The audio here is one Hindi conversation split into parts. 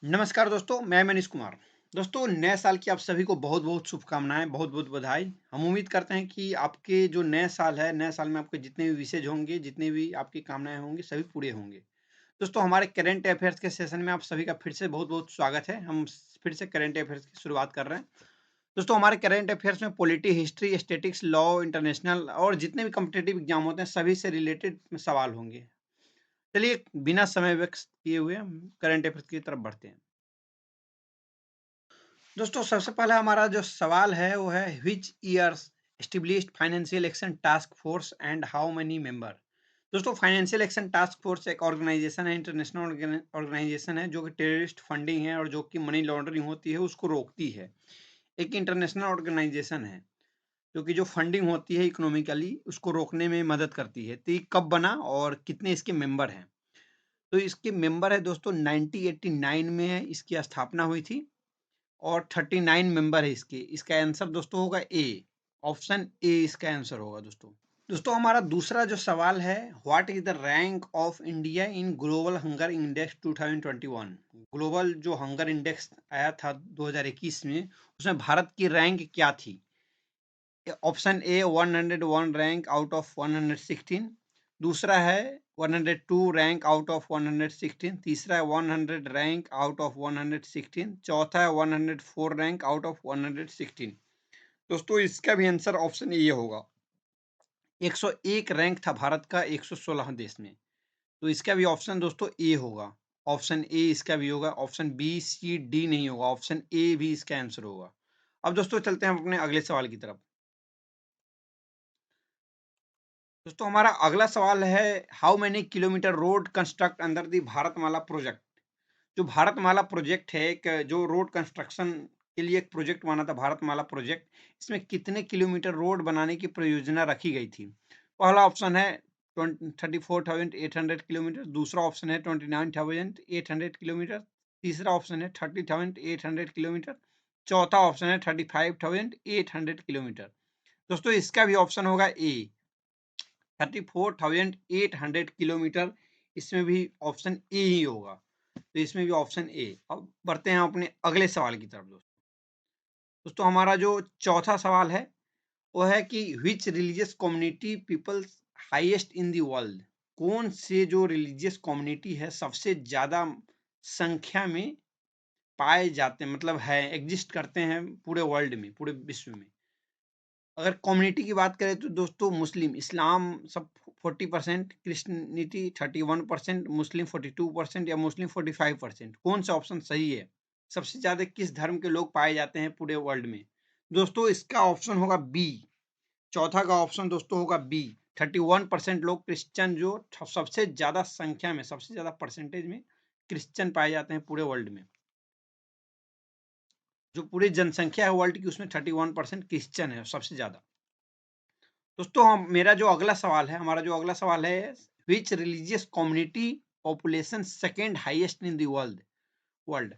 नमस्कार दोस्तों, मैं मनीष कुमार। दोस्तों, नए साल की आप सभी को बहुत-बहुत शुभकामनाएँ, बहुत-बहुत बधाई। हम उम्मीद करते हैं कि आपके जो नए साल है, नए साल में आपके जितने भी विशेज़ होंगे, जितनी भी आपकी कामनाएँ होंगी, सभी पूरे होंगे। दोस्तों, हमारे करंट अफ़ेयर्स के सेशन में आप सभी का फिर से बहुत-बहुत स्वागत है। हम फिर से करंट अफ़ेयर्स की शुरुआत कर रहे हैं। दोस्तों, हमारे करंट अफ़ेयर्स में polity, history, statistics, law, international और जितने भी कॉम्पिटिटिव एग्ज़ाम होते हैं, सभी से रिलेटेड सवाल होंगे। चलिए, बिना समय वेस्ट किए हुए हम करंट अफ़ेयर्स की तरफ बढ़ते हैं। दोस्तों सबसे पहला हमारा जो सवाल है वो है which years established financial action task force and how many member. दोस्तों फाइनेंशियल एक्शन टास्क फोर्स एक ऑर्गेनाइजेशन है, इंटरनेशनल ऑर्गेनाइजेशन है जो कि टेररिस्ट फंडिंग है और जो कि मनी लॉन्ड्रिंग होती है उसको रोकती है। एक इंटरनेशनल ऑर्गेनाइजेशन है जो कि जो फंडिंग होती है इकोनॉमिकली उसको रोकने में मदद करती है। तो ये कब बना और कितने इसके मेंबर हैं? तो इसके मेंबर है दोस्तों 1989 में है इसकी स्थापना हुई थी और 39 मेंबर है इसके। इसका आंसर दोस्तों होगा ए, ऑप्शन ए इसका आंसर होगा दोस्तों। दोस्तों हमारा दूसरा जो सवाल है, what is the rank of India in global hunger index 2021। Global जो हंगर इंडेक्स आया था 2021 में, उसमें भारत की रैंक क्या थी? Option A 101 rank out of 116, दूसरा है 102 रैंक आउट ऑफ 116, तीसरा है 100 रैंक आउट ऑफ 116, चौथा है 104 रैंक आउट ऑफ 116। दोस्तों इसका भी आंसर ऑप्शन ए होगा। 101 रैंक था भारत का 116 देश में। तो इसका भी ऑप्शन दोस्तों ए होगा। ऑप्शन ए इसका भी होगा, ऑप्शन बी सी डी नहीं होगा, ऑप्शन ए भी इसका आंसर होगा। अब दोस्तों चलते हैं हम अपने अगले सवाल की तरफ। दोस्तों हमारा अगला सवाल है, how many kilometre road construct under the Bharatmala project. जो भारतमाला प्रोजेक्ट है, एक जो रोड कंस्ट्रक्शन के लिए एक प्रोजेक्ट बना था भारतमाला प्रोजेक्ट, इसमें कितने किलोमीटर रोड बनाने की परियोजना रखी गई थी? पहला ऑप्शन है 34,800 किलोमीटर, दूसरा ऑप्शन है 29,800 किलोमीटर, तीसरा ऑप्शन है 30,800 किलोमीटर, चौथा ऑप्शन है 35,800 किलोमीटर। दोस्तों इसका भी ऑप्शन होगा ए, 34,800 किलोमीटर। इसमें भी ऑप्शन ए ही होगा। तो इसमें भी ऑप्शन ए। अब बढ़ते हैं अपने अगले सवाल की तरफ दोस्तों। दोस्तों हमारा जो चौथा सवाल है वो है कि which religious community peoples highest in the world. कौन से जो रिलीजियस कम्युनिटी है सबसे ज्यादा संख्या में पाए जाते हैं, मतलब है एग्जिस्ट करते हैं पूरे वर्ल्ड में, पूरे विश्व में। अगर कम्युनिटी की बात करें तो दोस्तों मुस्लिम, इस्लाम सब 40%, क्रिश्चियनिटी 31%, मुस्लिम 42% या मुस्लिम 45%। कौन सा ऑप्शन सही है? सबसे ज़्यादा किस धर्म के लोग पाए जाते हैं पूरे वर्ल्ड में? दोस्तों इसका ऑप्शन होगा बी। चौथा का ऑप्शन दोस्तों होगा बी। 31% लोग क्रिश्चियन, जो सबसे ज़्यादा संख्या में, सबसे ज़्यादा परसेंटेज में क्रिश्चियन पाए जाते हैं पूरे वर्ल्ड में। जो पूरी जनसंख्या है वर्ल्ड की उसमें 31% क्रिश्चियन है सबसे ज़्यादा। दोस्तों हम मेरा जो अगला सवाल है, हमारा जो अगला सवाल है, which religious community population second highest in the world. World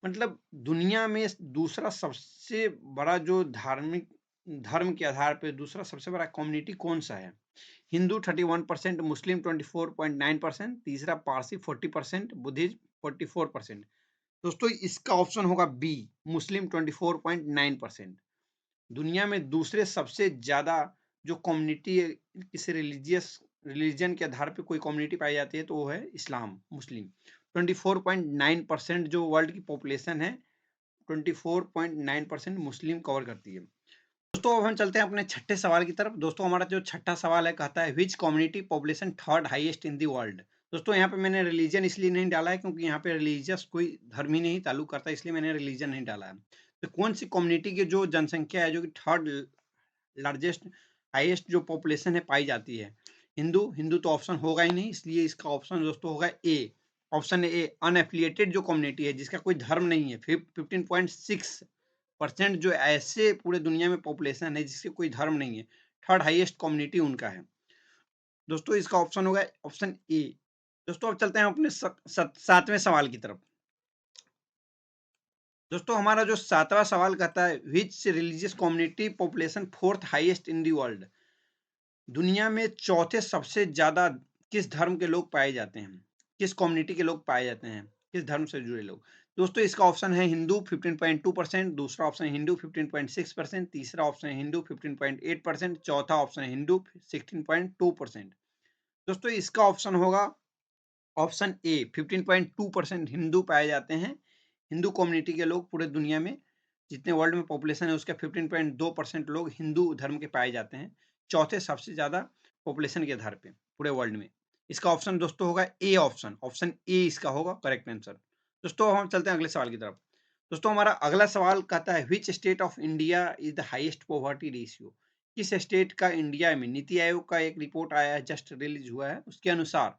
मतलब दुनिया में दूसरा सबसे बड़ा जो धार्मिक धर्म के आधार पे दूसरा सबसे बड़ा कम्युनिटी कौन सा है? हिंदू 31%, मुस्लिम 24.9%, तीसरा पारसी 40%, बुद्धिज्म 44%। दोस्तों इसका ऑप्शन होगा बी, मुस्लिम 24.9%। दुनिया में दूसरे सबसे ज़्यादा जो कम्युनिटी किसी रिलीजन के आधार पे कोई कम्युनिटी पाई जाती है तो वो है इस्लाम, मुस्लिम। 24.9% जो वर्ल्ड की पॉपुलेशन है, 24.9% मुस्लिम कवर करती है। दोस्तों अब हम चलते हैं अपने छठे सवाल की तरफ। दोस्तों हमारा जो छठा सवाल है कहता है विच community population third highest in the world. दोस्तों यहाँ पे मैंने रिलीजन इसलिए नहीं डाला है क्योंकि यहाँ पे रिलीजियस कोई धर्म ही नहीं ताल्लुक करता, इसलिए मैंने रिलीजन नहीं डाला है। तो कौन सी कम्युनिटी की जो जनसंख्या है जो कि थर्ड लार्जेस्ट हाईएस्ट जो पॉपुलेशन है पाई जाती है? हिंदू, हिंदू तो ऑप्शन होगा ही नहीं, इसलिए इसका ऑप्शन दोस्तों होगा ए। ऑप्शन ए, अनएफिलिएटेड जो कम्युनिटी है जिसका कोई धर्म नहीं है, 15.6% जो ऐसे पूरे दुनिया में पॉपुलेशन है जिसके कोई धर्म नहीं है, थर्ड हाईएस्ट कम्युनिटी उनका है। दोस्तों इसका ऑप्शन होगा ऑप्शन ए। दोस्तों अब चलते हैं अपने सातवें सवाल की तरफ। दोस्तों हमारा जो सातवां सवाल कहता है which religious community population fourth highest in the world. दुनिया में चौथे सबसे ज्यादा किस धर्म के लोग पाए जाते हैं, किस कम्युनिटी के लोग पाए जाते हैं, किस धर्म से जुड़े लोग? दोस्तों इसका ऑप्शन है हिंदू 15.2%, दूसरा ऑप्शन है हिंदू 15.6%, तीसरा ऑप्शन है हिंदू 15.8%, चौथा ऑप्शन है हिंदू 16.2%। दोस्तों इसका ऑप्शन होगा ऑप्शन ए। 15.2% हिंदू पाए जाते हैं। हिंदू कम्युनिटी के लोग पूरे दुनिया में, जितने वर्ल्ड में पॉपुलेशन है उसका 15.2% लोग हिंदू धर्म के पाए जाते हैं, चौथे सबसे ज्यादा पॉपुलेशन के आधार पे पूरे वर्ल्ड में। इसका ऑप्शन दोस्तों होगा ए ऑप्शन, ऑप्शन ए इसका होगा करेक्ट आंसर। दोस्तों हम चलते हैं अगले सवाल की तरफ। दोस्तों हमारा अगला सवाल कहता है which state of India is the highest poverty ratio. किस स्टेट का इंडिया में, नीति आयोग का एक रिपोर्ट आया है, जस्ट रिलीज हुआ है, उसके अनुसार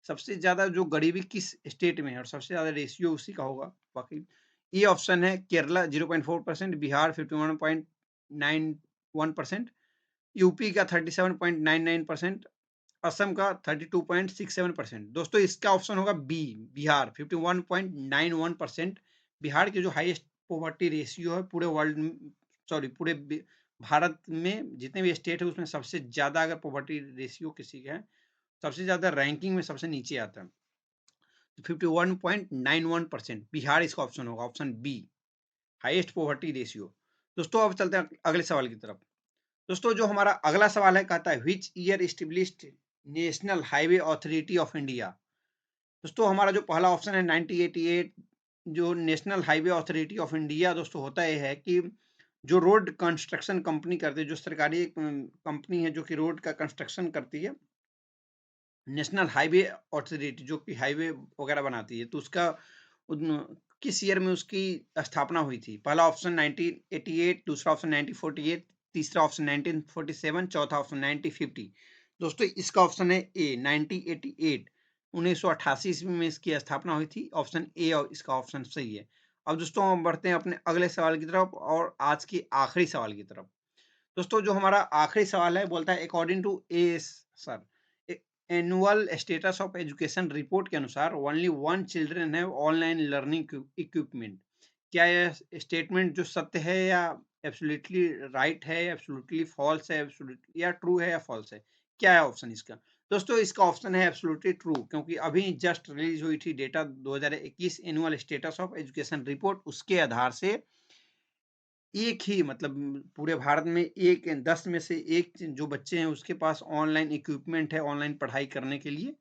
सबसे ज्यादा जो गरीबी किस स्टेट में है और सबसे ज्यादा रेशियो उसी का होगा। बाकी ये ऑप्शन है केरला 0.4%, बिहार 51.91%, यूपी का 37.99%, असम का 32.67%। दोस्तों इसका ऑप्शन होगा बी, बिहार 51.91%। बिहार की जो हाईएस्ट पॉवर्टी रेशियो है पूरे वर्ल्ड में, सॉरी पूरे भारत में जितने भी स्टेट है उसमें सबसे ज्यादा अगर पॉवर्टी रेशियो किसी का है, सबसे ज्यादा रैंकिंग में सबसे नीचे आता है, 51.91%। बिहार इसका ऑप्शन होगा, option B, highest poverty ratio. दोस्तों अब चलते हैं अगले सवाल की तरफ। दोस्तों जो हमारा अगला सवाल है कहता है which year established national highway authority of India. दोस्तों हमारा जो पहला ऑप्शन है 1988, जो national highway authority of India दोस्तों होता यह है कि जो रोड कंस्ट्रक्शन कंपनी करती है, जो सरकारी कंपनी है जो कि रोड का कंस्ट्रक्शन करती है, नेशनल हाईवे अथॉरिटी जो कि हाईवे वगैरह बनाती है, तो उसका किस ईयर में उसकी स्थापना हुई थी। पहला ऑप्शन 1988, दूसरा ऑप्शन 1948, तीसरा ऑप्शन 1947, चौथा ऑप्शन 1950। दोस्तों इसका ऑप्शन है ए 1988, 1988 ईस्वी में इसकी स्थापना हुई थी, ऑप्शन ए और इसका ऑप्शन सही है। अब दोस्तों हम बढ़ते हैं अपने अगले सवाल की तरफ और आज की आखिरी सवाल की तरफ। दोस्तों जो हमारा आखिरी सवाल है बोलता है according to ASER annual status of education report के अनुसार ओनली वन चिल्ड्रन है ऑनलाइन लर्निंग इक्विपमेंट। क्या यह स्टेटमेंट जो सत्य है या एब्सोल्युटली राइट है, एब्सोल्युटली फॉल्स है, एब्सोल्युटली या ट्रू है या फॉल्स है? क्या है ऑप्शन इसका? दोस्तों इसका ऑप्शन है एब्सोल्युटली ट्रू, क्योंकि अभी जस्ट रिलीज हुई थी data 2021 annual status of education report, उसके आधार से एक ही मतलब पूरे भारत में एक 10 में से एक जो बच्चे हैं उसके पास ऑनलाइन इक्विपमेंट है ऑनलाइन पढ़ाई करने के लिए।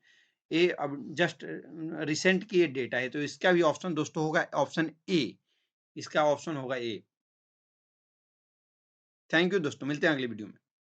ये अब जस्ट रिसेंट की ये डेटा है, तो इसका भी ऑप्शन दोस्तों होगा ऑप्शन ए, इसका ऑप्शन होगा ए। थैंक यू दोस्तों, मिलते हैं अगली वीडियो में।